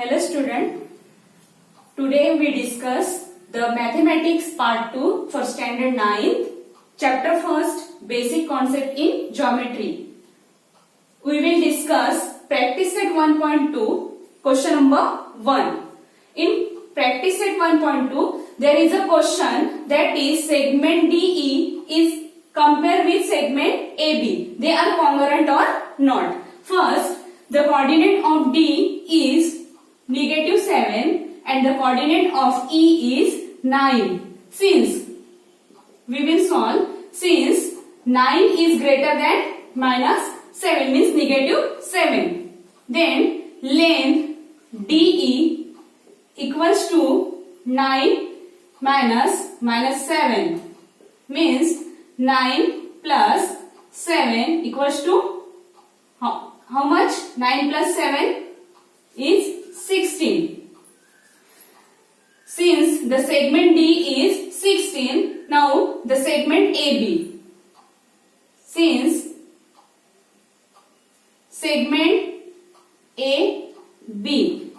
Hello student, today we discuss the mathematics part 2 for standard 9th, chapter 1st, basic concept in geometry. We will discuss practice set 1.2, question number 1. In practice set 1.2, there is a question that is segment DE is compared with segment AB. They are congruent or not. First, the coordinate of D is -7 and the coordinate of E is 9. Since 9 is greater than -7 means -7. Then length DE equals to 9 minus -7 means 9 plus 7 equals to how much? 9 plus 7 is 16. Since the segment D is 16, now the segment AB. Since segment AB,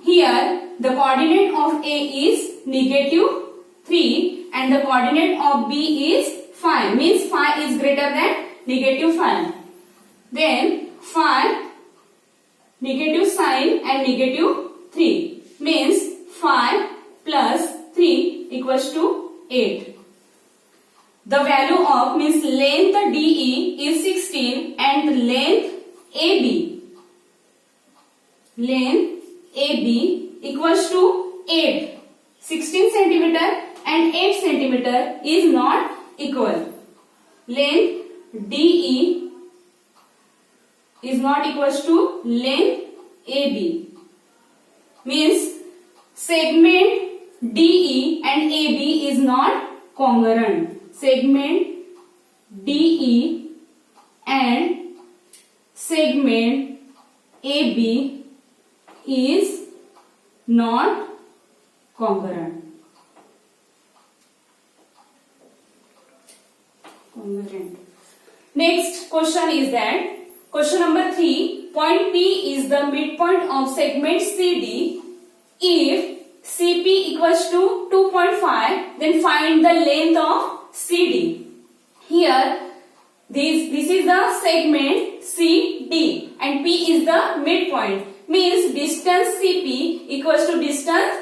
here the coordinate of A is -3 and the coordinate of B is 5, means 5 is greater than -5. Then 5 negative sign and -3 means 5 plus 3 equals to 8. The value of means length DE is 16 and length AB equals to 8. 16 centimeter and 8 centimeter is not equal. Length DE is not equals to length AB. Means segment DE and AB is not congruent. Segment DE and segment AB is not congruent. Next question is that question number 3, point P is the midpoint of segment CD. If CP equals to 2.5, then find the length of CD. Here, this is the segment CD and P is the midpoint. Means distance CP equals to distance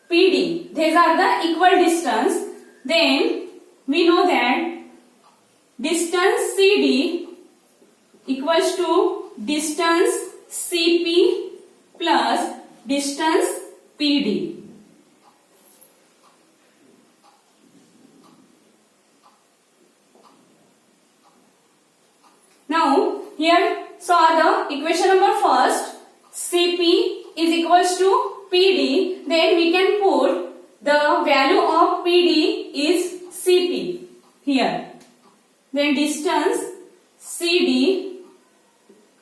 PD. These are the equal distance. Then we know that distance CD equals to distance CP plus distance PD. Now here saw the equation number first, CP is equals to PD, then we can put the value of PD is CP here. Then distance CD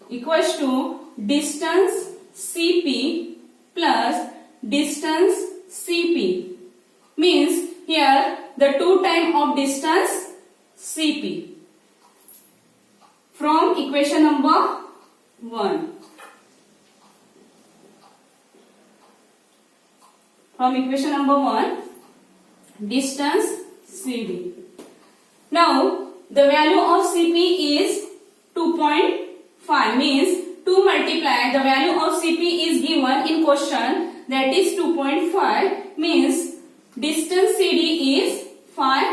equals to distance CP plus distance CP. Means here the 2 times of distance CP. From equation number 1. From equation number 1, distance CD. Now the value of CP is 2.5 means 2 multiply the value of CP is given in question, that is 2.5 means distance CD is 5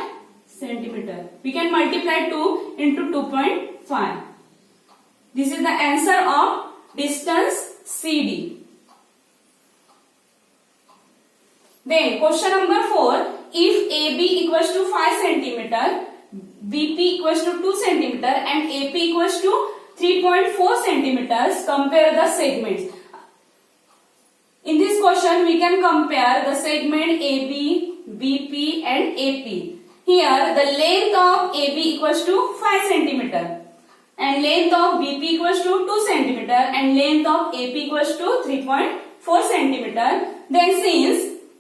centimeter. We can multiply 2 into 2.5. This is the answer of distance CD. Then question number 4, if AB equals to 5 centimeter, BP equals to 2 centimeter and AP equals to 3.4 centimeters, compare the segments. In this question we can compare the segment AB, BP and AP. Here the length of AB equals to 5 centimeter and length of BP equals to 2 centimeter and length of AP equals to 3.4 centimeter. Then since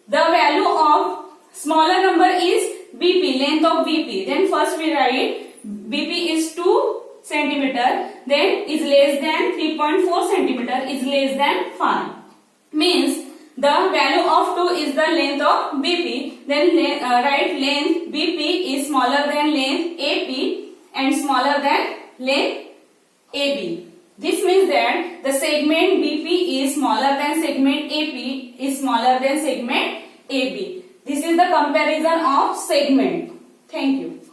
the value of smaller number is BP, length of BP, then first we write BP is 2 centimeter, then is less than 3.4 centimeter is less than 5. Means the value of 2 is the length of BP. Then write length BP is smaller than length AP and smaller than length AB. This means that the segment BP is smaller than segment AP is smaller than segment AB. This is the comparison of segment. Thank you.